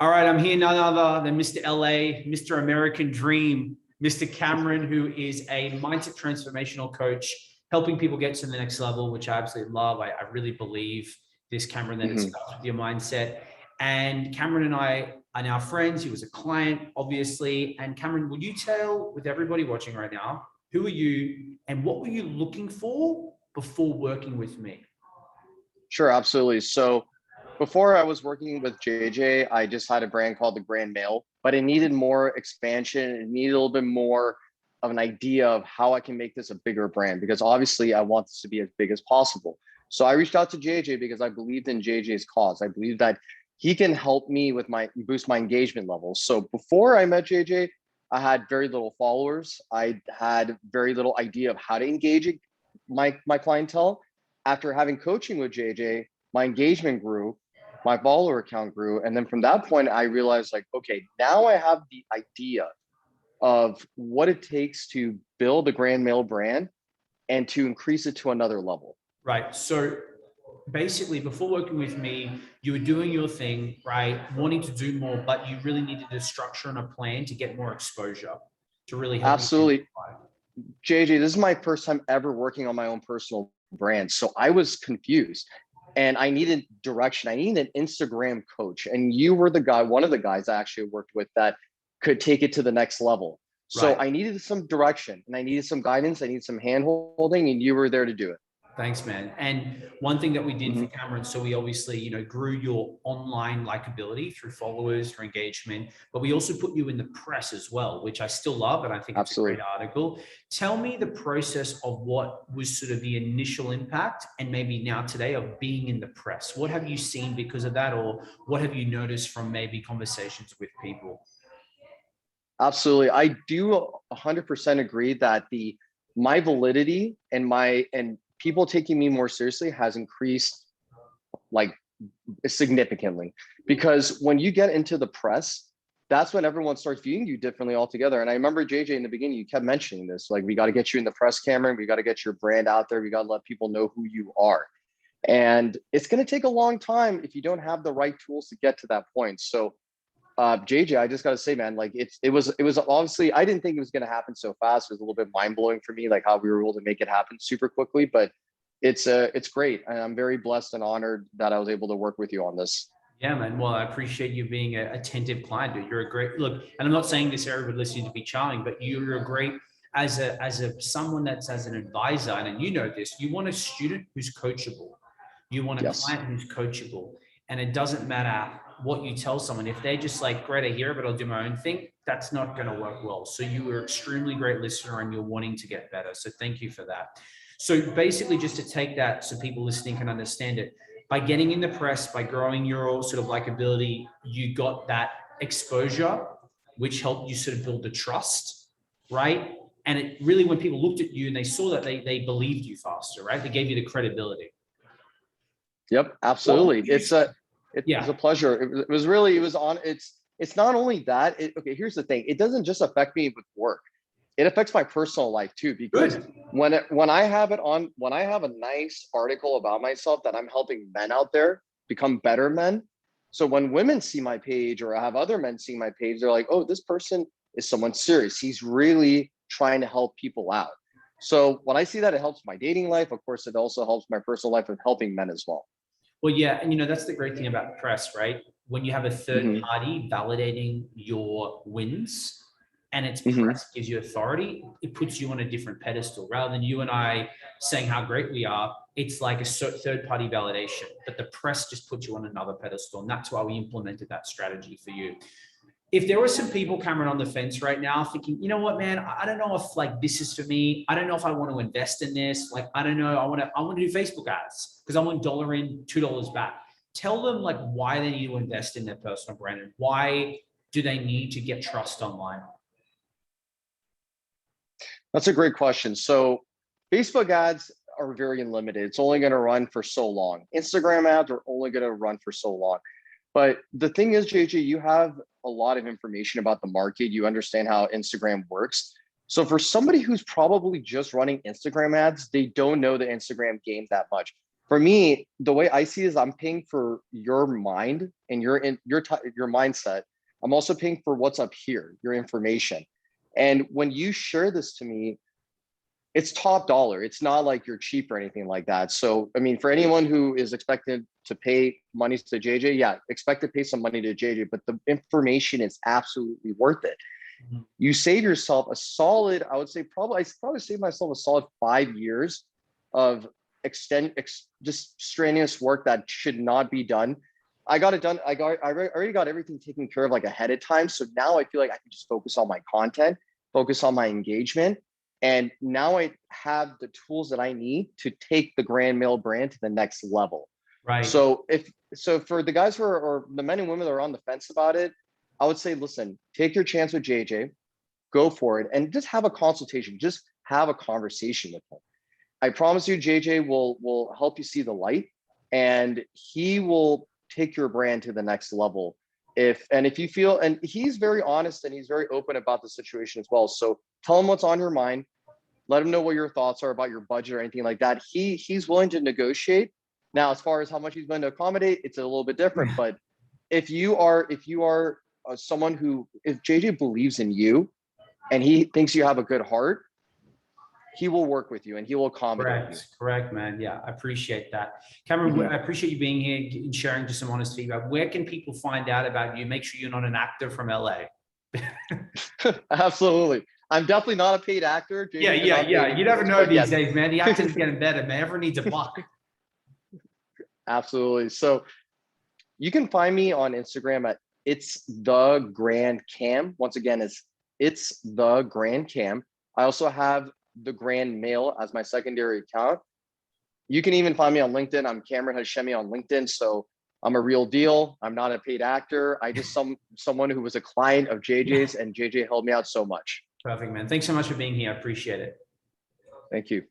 All right, I'm here none other than Mr. LA, Mr. American Dream, Mr. Cameron, who is a mindset transformational coach, helping people get to the next level, which I absolutely love. I really believe this, Cameron, that it Mhm. starts with your mindset. And Cameron and I are now friends. He was a client, obviously. And Cameron, would you tell with everybody watching right now, who are you and what were you looking for before working with me? Sure, absolutely. So before I was working with JJ, I just had a brand called the Grand Mail, but it needed more expansion. It needed a little bit more of an idea of how I can make this a bigger brand, because obviously I want this to be as big as possible. So I reached out to JJ because I believed in JJ's cause. I believe that he can help me with my boost my engagement levels. So before I met JJ, I had very little followers. I had very little idea of how to engage my clientele. After having coaching with JJ, my engagement grew, my follower account grew. And then from that point, I realized like, okay, now I have the idea of what it takes to build a Grand Mail brand and to increase it to another level. Right. So basically, before working with me, you were doing your thing, right? Wanting to do more, but you really needed a structure and a plan to get more exposure to really help you Absolutely. amplify. JJ, this is my first time ever working on my own personal brand. So I was confused and I needed direction. I needed an Instagram coach. And you were the guy, one of the guys I actually worked with that could take it to the next level. So Right. I needed some direction and I needed some guidance. I needed some hand holding, and you were there to do it. Thanks, man. And one thing that we did for Mhm. Cameron, so we obviously, grew your online likability through followers, through engagement, but we also put you in the press as well, which I still love, and I think it's a great Absolutely. article. Tell me the process of what was sort of the initial impact and maybe now today of being in the press. What have you seen because of that, or what have you noticed from maybe conversations with people? Absolutely. I do 100% agree that the my validity and people taking me more seriously has increased like significantly, because when you get into the press, that's when everyone starts viewing you differently altogether. And I remember JJ in the beginning, you kept mentioning this, like, we got to get you in the press, Cameron. We got to get your brand out there. We got to let people know who you are. And it's going to take a long time if you don't have the right tools to get to that point. So JJ, I just got to say, man, like it was obviously, I didn't think it was going to happen so fast. It was a little bit mind blowing for me, like how we were able to make it happen super quickly, but it's great. And I'm very blessed and honored that I was able to work with you on this. Yeah, man. Well, I appreciate you being an attentive client, dude. You're a great look, and I'm not saying this everybody listening to be charming, but you're a great as a someone that's as an advisor, and you know this. You want a student who's coachable. You want a Yes. client who's coachable, and it doesn't matter what you tell someone. If they're just like, "Great, I hear it, but I'll do my own thing," that's not going to work well. So you are extremely great listener, and you're wanting to get better. So thank you for that. So basically, just to take that, so people listening can understand it, by getting in the press, by growing your sort of likability, you got that exposure, which helped you sort of build the trust, right? And it really, when people looked at you and they saw that, they believed you faster, right? They gave you the credibility. Yep, What would absolutely. you? It was Yeah, a pleasure. It was really, it was on, it's not only that, okay, here's the thing. It doesn't just affect me with work. It affects my personal life too, because good. when I have it on, when I have a nice article about myself that I'm helping men out there become better men. So when women see my page or I have other men seeing my page, they're like, oh, this person is someone serious. He's really trying to help people out. So when I see that, it helps my dating life. Of course, it also helps my personal life of helping men as well. Well, yeah, and that's the great thing about the press, right? When you have a third Hmm. party validating your wins and it's Hmm. press gives you authority, it puts you on a different pedestal rather than you and I saying how great we are. It's like a third party validation, but the press just puts you on another pedestal. And that's why we implemented that strategy for you. If there were some people, Cameron, on the fence right now thinking, you know what, man, I don't know if like this is for me. I don't know if I want to invest in this. Like, I don't know. I want to do Facebook ads because I want $1 in, $2 back. Tell them like why they need to invest in their personal brand and why do they need to get trust online? That's a great question. So Facebook ads are very limited. It's only going to run for so long. Instagram ads are only going to run for so long. But the thing is, JJ, you have a lot of information about the market. You understand how Instagram works. So for somebody who's probably just running Instagram ads, they don't know the Instagram game that much. For me, the way I see it is I'm paying for your mind and your mindset. I'm also paying for what's up here, your information. And when you share this to me, it's top dollar. It's not like you're cheap or anything like that. So, I mean, for anyone who is expected to pay money to JJ, yeah, expect to pay some money to JJ, but the information is absolutely worth it. Mhm. You save yourself a solid, I would say I probably saved myself a solid 5 years of just strenuous work that should not be done. I got it done. I already got everything taken care of like ahead of time. So now I feel like I can just focus on my content, focus on my engagement. And now I have the tools that I need to take the Grand Mail brand to the next level. Right. So for the guys who are, or the men and women that are on the fence about it, I would say, listen, take your chance with JJ, go for it, and just have a consultation. Just have a conversation with him. I promise you, JJ will help you see the light, and he will take your brand to the next level. If you feel, and he's very honest and he's very open about the situation as well. So tell him what's on your mind. Let him know what your thoughts are about your budget or anything like that. He's willing to negotiate. Now, as far as how much he's willing to accommodate, it's a little bit different. But if you are someone who, if JJ believes in you and he thinks you have a good heart, he will work with you and he will accommodate you. Correct, man. Yeah, I appreciate that. Cameron, I appreciate you being here and sharing just some honest feedback. Where can people find out about you? Make sure you're not an actor from LA. Absolutely. I'm definitely not a paid actor. Yeah. You never know these days, man. The actors are getting better, man. Everyone needs a buck. Absolutely. So you can find me on Instagram at It's the Grand Cam. Once again, it's the Grand Cam. I also have the Grand Mail as my secondary account. You can even find me on LinkedIn. I'm Cameron Hashemi on LinkedIn. So I'm a real deal. I'm not a paid actor. I just someone who was a client of JJ's, and JJ helped me out so much. Perfect, man. Thanks so much for being here. I appreciate it. Thank you.